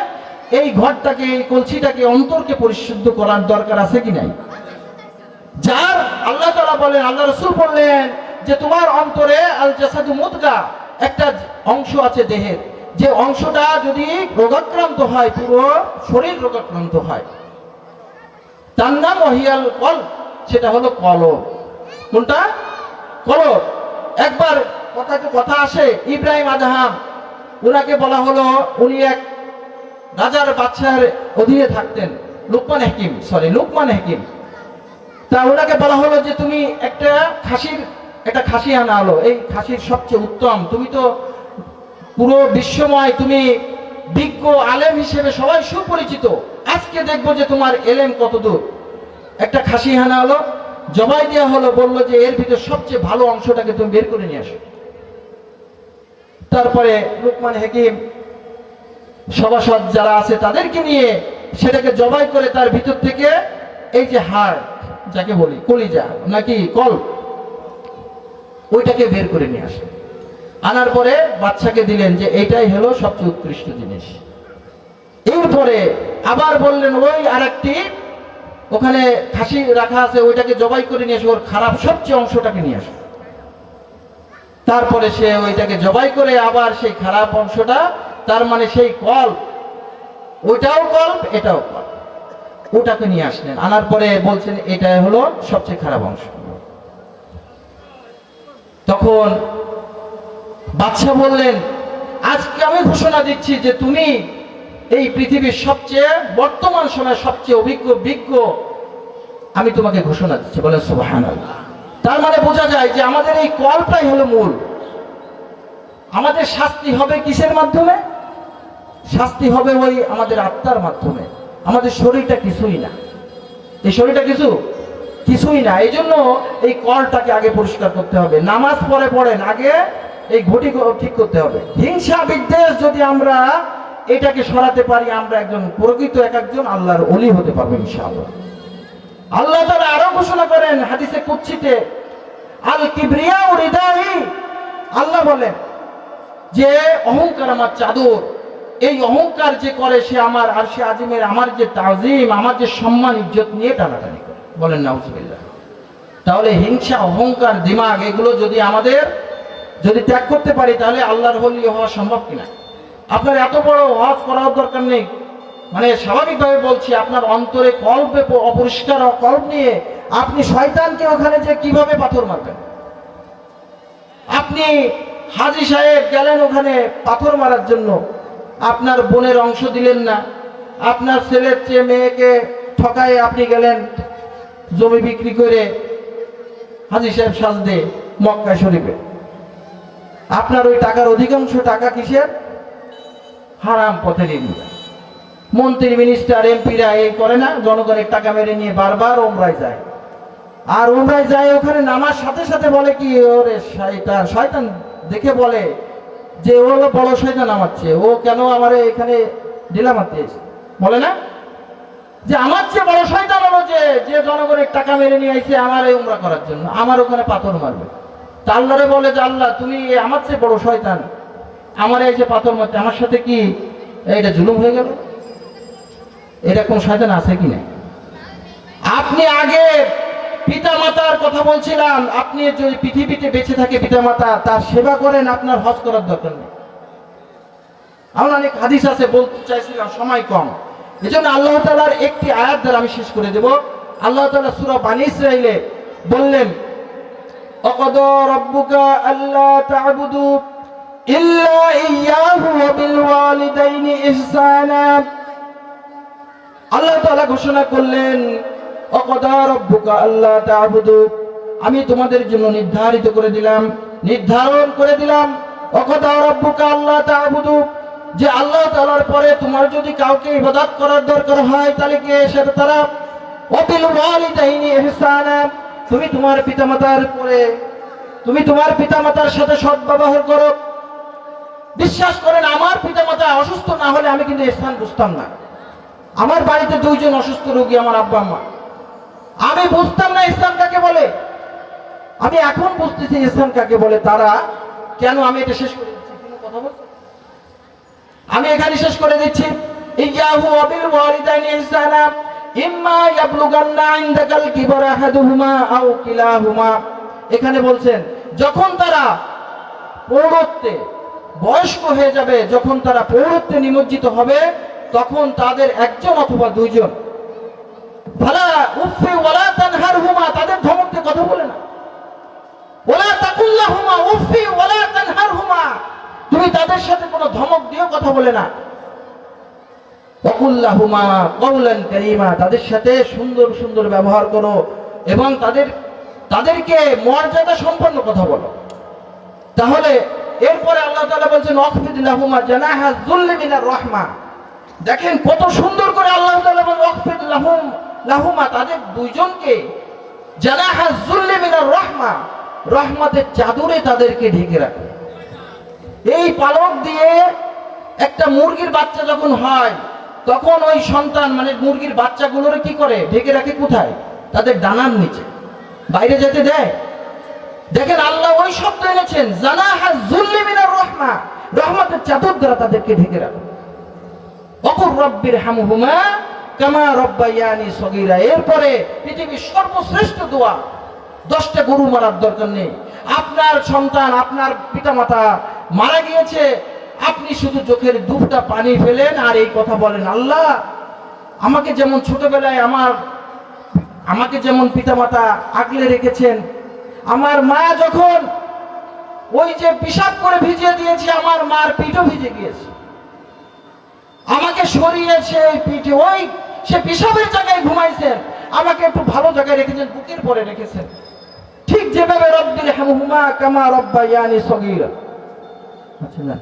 এই ঘরটাকে, এই কলসিটাকে, অন্তরকে পরিশুদ্ধ করার দরকার আছে কি নাই? যার আল্লাহ তাআলা বলেন, আল্লাহ রাসূল বললেন যে তোমার অন্তরে আল জাসাদু মুদগা, একটা অংশ আছে দেহের, যে অংশটা যদি রোগাক্রান্ত হয়, পুরো শরীর রোগাক্রান্ত হয়, তার নাম ওয়াহিয়াল কলব, সেটা হলো কলব। কোনটা? কলব। একবার কথা আসে, ইব্রাহিম আদহাম, উনাকে বলা হলো, উনি এক রাজার বাদশার অধীনে থাকতেন, লুকমান হাকিম। তা ওনাকে বলা হলো যে তুমি একটা খাসি আনা হলো, এই খাসির সবচেয়ে উত্তম, তুমি তো পুরো বিশ্বময় তুমি বিজ্ঞ আলেম হিসেবে সবাই সুপরিচিত, আজকে দেখবো যে তোমার এলেম কত দূর। একটা খাসি আনা হলো, জবাই দেওয়া হলো, বললো যে এর ভিতর সবচেয়ে ভালো অংশটাকে তুমি বের করে নিয়ে আসো। তারপরে লুকমান হাকিম সভাসদ যারা আছে তাদেরকে নিয়ে সেটাকে জবাই করে তার ভিতর থেকে এই যে হাড়, যাকে বলি কলিজা নাকি কল, ওইটাকে বের করে নিয়ে আসে। আনার পরে বাচ্চাকে দিলেন যে এইটাই হলো সবচেয়ে উৎকৃষ্ট জিনিস। এরপরে আবার বললেন ওই আরেকটি ওখানে খাসি রাখা আছে, ওইটাকে জবাই করে নিয়ে আসো, ওর খারাপ সবচেয়ে অংশটাকে নিয়ে আসো। তারপরে সে ওইটাকে জবাই করে আবার সেই খারাপ অংশটা, তার মানে সেই কল, ওইটাও কল এটাও কল, ওটাকে নিয়ে আসলেন। আনার পরে বলছেন এটাই হলো সবচেয়ে খারাপ অংশ। তখন বাদশা বললেন, আজকে আমি ঘোষণা দিচ্ছি যে তুমি এই পৃথিবীর সবচেয়ে বর্তমান সময়ে সবচেয়ে বিজ্ঞ আমি তোমাকে ঘোষণা দিচ্ছি, বলে সুবহানাল্লাহ। তার মানে বোঝা যায় যে আমাদের এই কলটাই হলো মূল। আমাদের শাস্তি হবে কিসের মাধ্যমে? শাস্তি হবে ওই আমাদের আত্মার মাধ্যমে। আমাদের শরীরটা কিছুই না, এই শরীরটা কিছুই না। এই জন্য এই কলটাকে আগে পরিষ্কার করতে হবে। নামাজ পড়েন, আগে এই ঘটি ঠিক করতে হবে। হিংসা বিদ্বেষ যদি আমরা এটাকে সরাতে পারি, আমরা প্রকৃত একজন আল্লাহর ওলি হতে পারবো ইনশাআল্লাহ। আল্লাহ তাআলা আরো ঘোষণা করেন হাদিসে কুদসিতে, আল কিবরিয়াউ রিদাই, আল্লাহ বলেন যে অহংকার আমার চাদর। এই অহংকার যে করে সে আমার আরশে আজিমের আমার যে তাজিম, আমার যে সম্মান ইজ্জত নিয়ে টানাটানি করে, বলেন নাউজুবিল্লাহ। তাহলে হিংসা, অহংকার, দিমাগ, এগুলো যদি ত্যাগ করতে পারি, তাহলে আল্লাহর ওলি হওয়া সম্ভব কিনা? আপনার এত বড় ওয়াজ করার দরকার নেই, মানে স্বাভাবিকভাবে বলছি, আপনার অন্তরে কল্পে অপরিষ্কার কল্প নিয়ে আপনি শয়তানকে ওখানে যে কিভাবে পাথর মারবেন? আপনি হাজী সাহেব গেলেন ওখানে পাথর মারার জন্য, আপনার বোনের অংশ দিলেন না, আপনার ছেলের চেয়ে মেয়েকে ঠকায় আপনি গেলেন জমি বিক্রি করে হাজী সাহেব সাজদে মক্কা শরীফে। আপনার ওই টাকার অধিকাংশ টাকা কিসের? হারাম পথে নিয়ে। মন্ত্রী, মিনিস্টার, এমপিরা এই করে না, জনগণের টাকা মেরে নিয়ে বারবার ওমরায় যায়, আর ওমরায় যায় ওখানে নামার সাথে সাথে বলে কি, ওরে শয়তান দেখে বলে যে ও হলো বড় শয়তান আমার চেয়ে, ও কেন আমারে এখানে ঢিলা মারতে এসে, বলে না যে আমার চেয়ে বড় শয়তান হলো যে জনগণের টাকা মেরে নিয়ে আইছে আমার এই উমরা করার জন্য, আমার ওখানে পাথর মারবে। তা আল্লাহরে বলে যে আল্লাহ তুমি আমার চেয়ে বড় শয়তান, আমার এসে পাথর মারতে, আমার সাথে কি এটা জুলুম হয়ে গেল? এরকম শয়তান আছে কি না? আপনি আগে পিতা মাতার কথা বলছিলাম, আপনি যদি পৃথিবীতে বেঁচে থাকে পিতা মাতা, তার সেবা করেন, আপনার হজ করার দরকার নেই। আমার অনেক হাদিস আছে, বলতে চাইছিলাম, সময় কম, এজন্য আল্লাহ তাআলার একটি আয়াত দ্বারা আমি শেষ করে দেব। আল্লাহ তাআলা সূরা বানী ইসরাঈলে বললেন, ওয়াকাদা রাব্বুকা আল্লা তা'বুদু ইল্লা ইয়্যাহু ওয়া বিল ওয়ালিদাইনি ইহসানা। আল্লাহ তাআলা ঘোষণা করলেন, ওয়াকাদা রাব্বুকা আল্লা তা'বুদু, আমি তোমাদের জন্য নির্ধারণ করে দিলাম, ওয়াকাদা রাব্বুকা আল্লা তা'বুদু, যে আল্লাহ তাআলার পরে তোমার যদি কাউকে ইবাদত করার দরকার হয় তাহলে কে সেটা তারা ওয়াবিল ওয়ালিদাইনি ইহসানা, তুমি তোমার পিতামাতার পরে তুমি তোমার পিতামাতার সাথে সদ্ব্যবহার করো। বিশ্বাস করেন আমার পিতামাতা অসুস্থ না হলে আমি কিন্তু ইহসান বুঝতাম না। আমার বাড়িতে দুইজন অসুস্থ রোগী, আমার আব্বা আম্মা, আমি বুঝতাম না ইহসান কাকে বলে। আমি এখন বুঝতেছি ইহসান কাকে বলে। তারা কেন, আমি এটা শেষ করে দিচ্ছি, কোনো কথা বলছি, আমি এখানে শেষ করে দিচ্ছি। ইয়াহু ওয়াবিল ওয়ালিদাইনি ইহসানা ইম্মা ইয়াবলুগান্না ইনদাকাল কিবারা আহাদুহুমা আও কিলাহুমা। এখানে বলছেন যখন তারা প্রৌঢ়ত্বে বয়স্ক হয়ে যাবে, যখন তারা প্রৌঢ়ত্বে নিমজ্জিত হবে, তখন তাদের একজন অথবা দুইজন, ফালা উফি ওয়ালা তানহারহুমা, তাদের ধমক দিয়ে কথা বলে না। ওয়ালা তাকুল্লাহুমা উফি ওয়ালা তানহারহুমা, তুমি তাদের সাথে কোনো ধমক দিয়েও কথা বলে না। ওয়াকুল্লাহুমা কওলান কারীমা, তাদের সাথে সুন্দর সুন্দর ব্যবহার করো এবং তাদেরকে মর্যাদা সম্পন্ন কথা বলো। তাহলে এরপরে আল্লাহ তাআলা বলছেন ওয়াখফিদ লাহুমা জানাহা যুল্লি মিনার রাহমা। দেখেন কত সুন্দর করে আল্লাহ তাআলা বলেন ওয়াখফিদ লাহুমা, তাদের দুইজনকে জানাহা যুল্লি মিনার রাহমা, রহমতের চাদরে তাদেরকে ঢেকে রাখো। এই পালক দিয়ে একটা মুরগির বাচ্চা যখন হয় তখন ওই সন্তান মানে মুরগির বাচ্চাগুলোরে কি করে ঢেকে রাখে কোথায়? তাদের ডানার নিচে, বাইরে যেতে দেয়। দেখেন আল্লাহ ওই শব্দ এনেছেন জানাহা যুল্লি মিনার রাহমা, রহমতের চাদর দ্বারা তাদেরকে ঢেকে রাখো। ওয়াকুর রাব্বির হামহুমা কামা রাব্বায়ানি সগীরা। এরপরে পৃথিবীর সর্বশ্রেষ্ঠ দোয়া, 10টা গরু মারার দরকার নেই। আপনার সন্তান, আপনার পিতামাতা মারা গিয়েছে, আপনি শুধু চোখের দুটা পানি ফেলেন আর এই কথা বলেন, আল্লাহ আমাকে যেমন ছোটবেলায় আমাকে যেমন পিতামাতা আগলে রেখেছেন, আমার মা যখন ওই যে পেশাব করে ভিজিয়ে দিয়েছে, আমার মার পিঠও ভিজে গিয়েছে, আমাকে সরিয়েছে পিঠে, ওই সে পেশাবের জায়গায় ঘুমাইছেন, আমাকে একটু ভালো জায়গায় রেখেছেন, বুকের পরে রেখেছেন। ঠিক যেভাবে রব্বির হামহুমা কামা রাব্বায়ানি সগীরা, আচ্ছা না,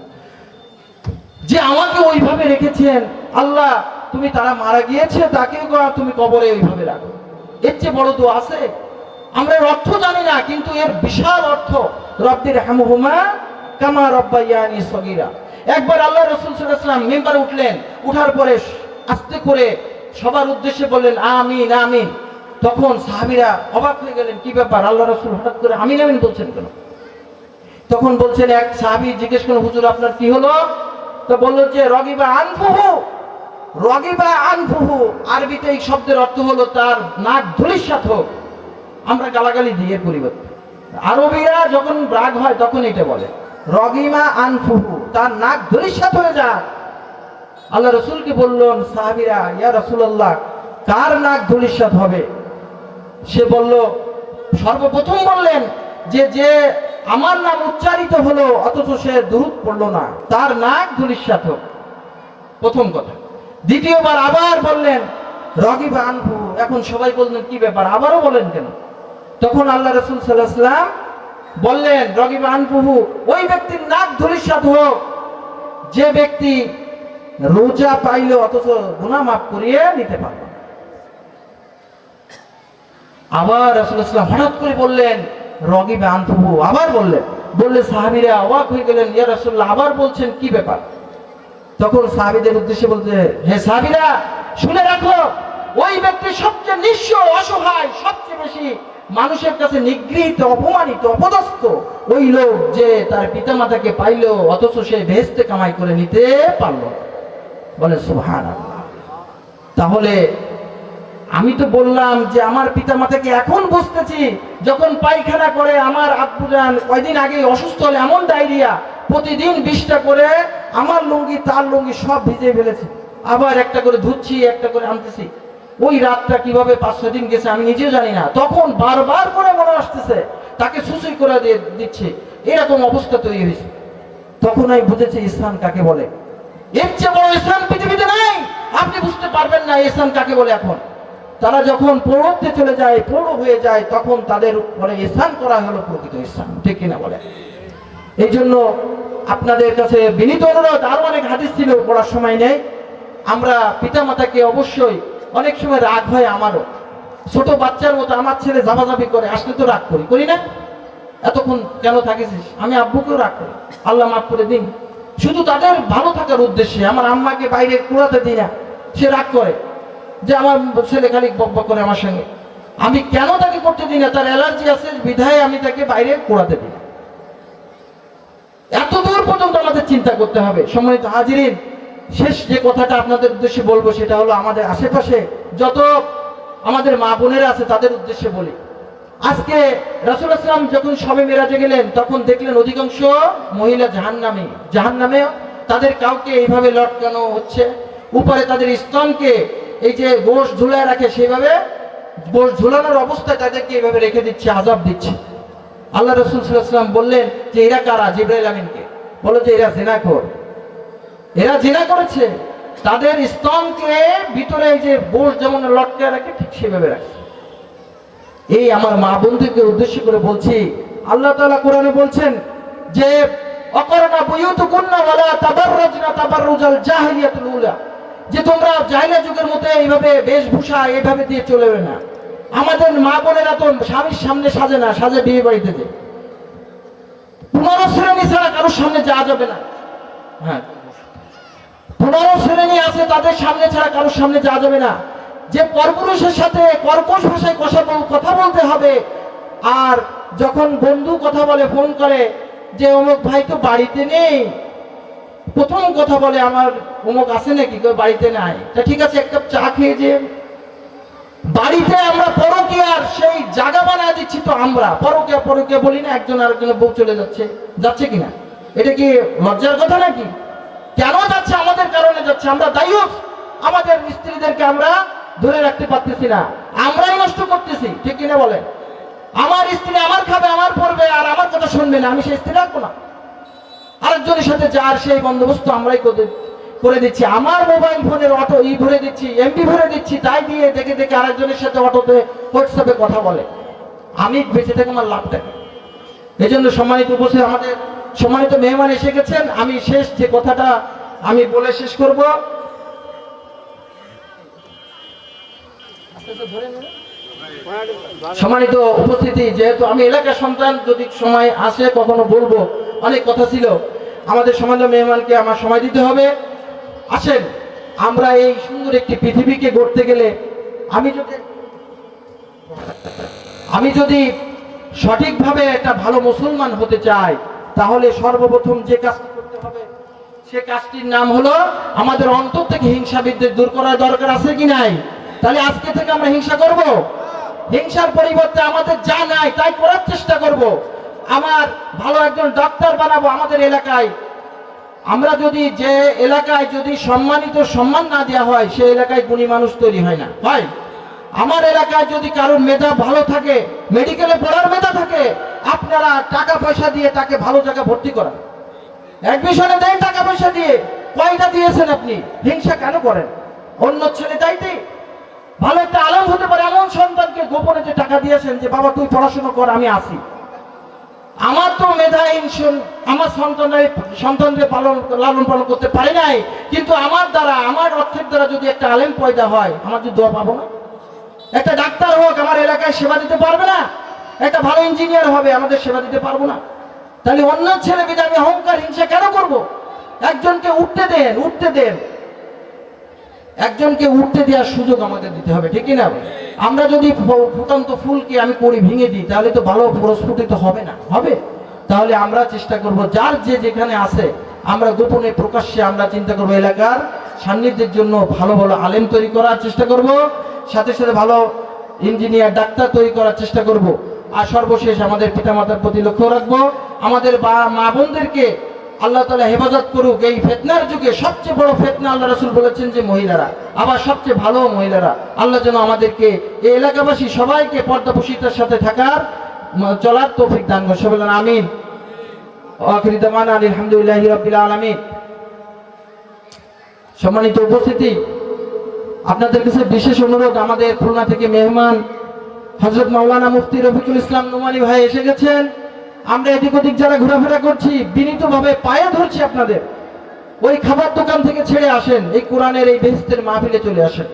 যে আমাকে ওইভাবে রেখেছেন, আল্লাহ তুমি তারা মারা গিয়েছে তাকেও তুমি কবরে ওইভাবে রাখো। এর চেয়ে বড় দোয়া আছে? আমরা এর অর্থ জানি না, কিন্তু এর বিশাল অর্থ। রব্বির হামহুমা কামা রাব্বায়ানি সগীরা। একবার আল্লাহ রাসূল সাল্লাল্লাহু আলাইহি ওয়াসাল্লাম মিম্বারে উঠলেন, উঠার পরে আস্তে করে সবার উদ্দেশ্যে বললেন আমিন আমিন। তখন সাহাবীরা অবাক হয়ে গেলেন, কি ব্যাপার, আল্লাহ রাসূল হঠাৎ করে আমিন আমিন বলছেন কেন? তখন বলছেন, এক সাহাবী জিজ্ঞেস করলেন, হুজুর আপনার কি হলো? তো বললো যে রগিবা আনফুহু। রগিবা আনফুহু আরবিতে এই শব্দের অর্থ হলো তার নাক ধূলিসাৎ হোক। আমরা গালাগালি দিয়ে পরিবর্তে আরবিরা যখন রাগ হয় তখন এটা বলে রগিমা আনফুহু, তার নাক ধূলিসাৎ হয়ে যায়। আল্লাহ রাসূলকে বললেন সাহাবীরা, ইয়া রাসূলুল্লাহ কার নাক ধূলিসাৎ হবে? সে বলল, সর্বপ্রথম বললেন যে আমার নাম উচ্চারিত হলো অথচ সে দুরূদ পড়লো না, তার নাক ধূলিসাৎ হোক, প্রথম কথা। দ্বিতীয়বার আবার বললেন রগিবা আনহু। এখন সবাই বললেন কি ব্যাপার, আবারও বলেন কেন? তখন আল্লাহ রাসূল সাল্লাল্লাহু আলাইহি ওয়াসাল্লাম বললেন রগিবা আনহু, ওই ব্যক্তির নাক ধূলিসাৎ হোক যে ব্যক্তি রোজা পাইল অথচ গুনাহ মাফ করিয়ে নিতে পারল। আবার রাসূলুল্লাহ সাল্লাল্লাহু আলাইহি ওয়াসাল্লাম হঠাৎ করে বললেন রগিবা আনহু, আবার বললে সাহাবীরা অবাক হয়ে গেলেন, ইয়া রাসূলুল্লাহ আবার বলছেন, কি ব্যাপার? তখন সাহাবীদের উদ্দেশ্যে বলতে, হে সাহাবীরা শুনে রাখো, ওই ব্যক্তি সবচেয়ে নিঃস্ব অসহায়, সবচেয়ে বেশি মানুষের কাছে নিগৃহীত, অপমানিত, অপদস্থ ওই লোক যে তার পিতামাতাকে পাইল অথচ সে বেহেশতে কামাই করে নিতে পারল। বলে সুবহানাল্লাহ। তাহলে আমি তো বললাম যে আমার পিতামাতাকে এখন বুঝতেছি, যখন পায়খানা করে আমার আব্বুজান কয়দিন আগে অসুস্থ হলে এমন ডায়রিয়া, প্রতিদিন 20টা করে আমার লুঙ্গি তার লুঙ্গি সব ভিজে ফেলেছে, আবার একটা করে ধুচ্ছি একটা করে আনতেছি। ওই রাতটা কিভাবে 5-6 দিন গেছে আমি নিজেও জানি না। তখন বারবার করে মনে আসতেছে তাকে সুসুই করে দিয়ে দিচ্ছে, এরকম অবস্থা তৈরি হয়েছে। তখন আমি বুঝেছি ইসলাম কাকে বলে। এর চেয়ে বড় ইসলাম পৃথিবীতে নাই। আপনি বুঝতে পারবেন না ইসলাম কাকে বলে। এখন তারা যখন প্রৌঢ়ত্বে চলে যায়, প্রৌঢ় হয়ে যায়, তখন তাদের উপরে ইহসান করা হলো প্রকৃত ইসলাম, ঠিক কিনা বলে? এই জন্য আপনাদের কাছে বিনীত অনুরোধ, আরো অনেক হাদিস ছিল, পড়ার সময় নেই। আমরা পিতামাতাকে অবশ্যই, অনেক সময় রাগ হয় আমারও, ছোট বাচ্চার মতো আমার ছেলে জাবাজাবি করে আসলে তো রাগ করি না, এতক্ষণ কেন থাকিস, আমি আব্বুকেও রাগ করি, আল্লাহ মাফ করে দিন, শুধু তাদের ভালো থাকার উদ্দেশ্যে। আমার আম্মাকে বাইরে কুড়াতে দিই না, সে রাগ করে যে আমার ছেলে খালি বকবক করে আমার সঙ্গে, আমি কেন তাকে করতে দিই না, তার অ্যালার্জি আছে বিধায় আমি তাকে বাইরে কুড়াতে দিই না। এত দূর পর্যন্ত আমাদের চিন্তা করতে হবে। সম্মানিত হাজিরিন, শেষ যে কথাটা আপনাদের উদ্দেশ্যে বলবো সেটা হলো, আমাদের আশেপাশে যত আমাদের মা বোনেরা আছে তাদের উদ্দেশ্যে বলি। আজকে রাসূল ইসলাম যখন শবে মেরাজে গেলেন, তখন দেখলেন অধিকাংশ মহিলা জাহান্নামে তাদের কাউকে এইভাবে লটকানো হচ্ছে, উপরে তাদের স্তনকে এই যে গোশ ঝুলায় রাখে, সেইভাবে গোশ ঝুলানোর অবস্থায় তাদেরকে এইভাবে রেখে দিচ্ছে, আযাব দিচ্ছে। আল্লাহ রাসূল সাল্লাল্লাহু আলাইহি ওয়াসাল্লাম বললেন যে এরা কারা? জিবরাইল আমিনকে বলো যে এরা জিনাখোর, এরা জিনা করেছে, তাদের স্তনকে ভিতরে এই যে গোশ যেমন লটকায় রাখে ঠিক সেভাবে রাখে। এই আমার মা বন্ধুকে উদ্দেশ্য করে বলছি, আল্লাহ তাআলা কোরআনে বলছেন যে অকরনা বুয়ুতুকুন্না ওয়ালা তাবাররাজনা তাবাররুজাল জাহিলিয়াতুল উলা, যে তোমরা জাহিলিয়া যুগের মতো এইভাবে বেশভূষা এইভাবে দিয়ে চলবে না। আমাদের মা বোনেরা তো স্বামীর সামনে সাজে না, সাজে বিয়ে বাড়িতে যে 15 শ্রেণী ছাড়া কারোর সামনে যাওয়া যাবে না। হ্যাঁ, 15 শ্রেণী আছে, তাদের সামনে ছাড়া কারোর সামনে যাওয়া যাবে না। যে পরপুরুষের সাথে কর্কশ ভাষায় কথা বলতে হবে। আর যখন বন্ধু কথা বলে, ফোন করে যে অমুক ভাই তো বাড়িতে নেই, প্রথম কথা বলে আমার অমুক আছে নাকি, বাড়িতে নাই। তা ঠিক আছে, এক কাপ চা খেয়ে যে বাড়িতে আমরা পরকীয়ার সেই জায়গা বানায় দিচ্ছি। তো আমরা পরকীয়া বলি না, একজন আরেকজনের বউ চলে যাচ্ছে কিনা? এটা কি লজ্জার কথা নাকি? কেন যাচ্ছে? আমাদের কারণে যাচ্ছে। আমরা দায়ী, আমাদের স্ত্রীদেরকে আমরা ধরে রাখতে পারতেছি না, আমরাই নষ্ট করতেছি, ঠিক কিনা বলেন? আমার স্ত্রী আমার খাবে, আমার পড়বে, আর আমার কথা শুনবে না, আমি সেই স্ত্রী রাখবো না। আরেকজনের সাথে যার সেই বন্দোবস্ত আমরাই করে দিচ্ছি। আমার মোবাইল ফোনের অটো ভরে দিচ্ছি, এমবি ভরে দিচ্ছি, তাই দিয়ে দেখে দেখে আরেকজনের সাথে অটোতে হোয়াটসঅ্যাপে কথা বলে। আমি বেঁচে থেকে আমার লাভটা কি? এই জন্য সম্মানিত উপস্থিত, আমাদের সম্মানিত মেহমান এসে গেছেন। আমি শেষ যে কথাটা আমি বলে শেষ করব। সম্মানিত উপস্থিতি, যেহেতু আমি এলাকার সন্তান, যদি সময় আসে কখনো বলবো, অনেক কথা ছিল। আমাদের সম্মানিত মেহমানকে আমার সময় দিতে হবে। আসেন, আমরা এই সুন্দর একটি পৃথিবীকে গড়তে গেলে আমি যদি সঠিকভাবে একটা ভালো মুসলমান হতে চাই, তাহলে সর্বপ্রথম যে কাজটি করতে হবে সে কাজটির নাম হলো আমাদের অন্তর থেকে হিংসা বিদ্বেষ দূর করার দরকার আছে কি নাই? তাহলে আজকে থেকে আমরা হিংসা করব? হিংসার পরিবর্তে আমাদের যা নাই তাই করার চেষ্টা করব। আমার ভালো একজন ডাক্তার বানাবো আমাদের এলাকায়। আমরা যদি যে এলাকায় যদি সম্মান না দেওয়া হয়, সেই এলাকায় গুণী মানুষ তৈরি হয় না। ভাই, আমার এলাকায় যদি কারোর মেধা ভালো থাকে, মেডিকেলে পড়ার মেধা থাকে, আপনারা টাকা পয়সা দিয়ে তাকে ভালো জায়গায় ভর্তি করান, অ্যাডমিশনে দেন টাকা পয়সা দিয়ে। কয়টা দিয়েছেন আপনি? হিংসা কেন করেন? অন্য ছেলে চাইতে ভালো একটা আলেম হতে পারে, এমন সন্তানকে গোপনে যে টাকা দিয়েছেন যে বাবা তুই পড়াশোনা কর, আমি আসি। আমার তো মেধাহীন, আমার সন্তানদের লালন পালন করতে পারে নাই, কিন্তু আমার দ্বারা, আমার অর্থের দ্বারা যদি একটা আলেম পয়দা হয়, আমার যে দোয়া পাবো না? একটা ডাক্তার হোক, আমার এলাকায় সেবা দিতে পারবে না? একটা ভালো ইঞ্জিনিয়ার হবে, আমাদের সেবা দিতে পারবো না? তাহলে অন্য ছেলে বিধে আমি অহংকার হিংসা কেন করব? একজনকে উঠতে দেন, একজনকে উঠতে দেওয়ার সুযোগ আমাদের দিতে হবে, ঠিক না? আমরা যদি ফুটন্ত ফুলকে আমি করি ভেঙে দিই, তাহলে তো ভালো প্রস্ফুটিত হবে না। হবে? তাহলে আমরা চেষ্টা করব, যার যে যেখানে আছে, আমরা গোপনে প্রকাশ্যে আমরা চিন্তা করব এলাকার সান্নিধ্যের জন্য ভালো ভালো আলেম তৈরি করার চেষ্টা করব, সাথে সাথে ভালো ইঞ্জিনিয়ার ডাক্তার তৈরি করার চেষ্টা করব। আর সর্বশেষ আমাদের পিতামাতার প্রতি লক্ষ্য রাখবো। আমাদের মা বোনদেরকে আল্লাহ তাআলা হেফাজত করুক। এই ফিতনার যুগে সবচেয়ে বড় ফিতনা আল্লাহ রাসূল বলেছেন যে মহিলারা, আবার সবচেয়ে ভালো মহিলারা। আল্লাহ যেন আমাদেরকে এই এলাকাবাসী সবাইকে পর্দাপোশিতার সাথে থাকার চলার তৌফিক দান করেন। সবাই বলেন আমিন। আখির দাওয়ানা আলহামদুলিল্লাহি রাব্বিল আলামিন। সম্মানিত উপস্থিতি, আপনাদের কাছে বিশেষ অনুরোধ, আমাদের খুলনা থেকে মেহমান হযরত মাওলানা মুফতি রফিকুল ইসলাম নোমানী ভাই এসে গেছেন। আমরা এদিক ওদিক যারা ঘোরাফেরা করছি বিনীতভাবে পায়ে ধরছি আপনাদের, ওই খাবার দোকান থেকে ছেড়ে আসেন, এই কোরআনের এই বেহেশতের মাহফিলে চলে আসেন।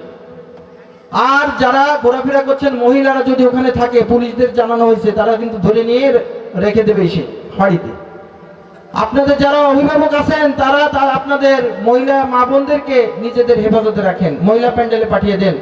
আর যারা ঘোরাফেরা করছেন মহিলারা যদি ওখানে থাকে, পুলিশদের জানানো হয়েছে, তারা কিন্তু ধরে নিয়ে রেখে দেবে এসে ফাঁড়িতে। আপনাদের যারা অভিভাবক আছেন তারা আপনাদের মহিলা মা বোনদেরকে নিজেদের হেফাজতে রাখেন, মহিলা প্যান্ডেলে পাঠিয়ে দেন।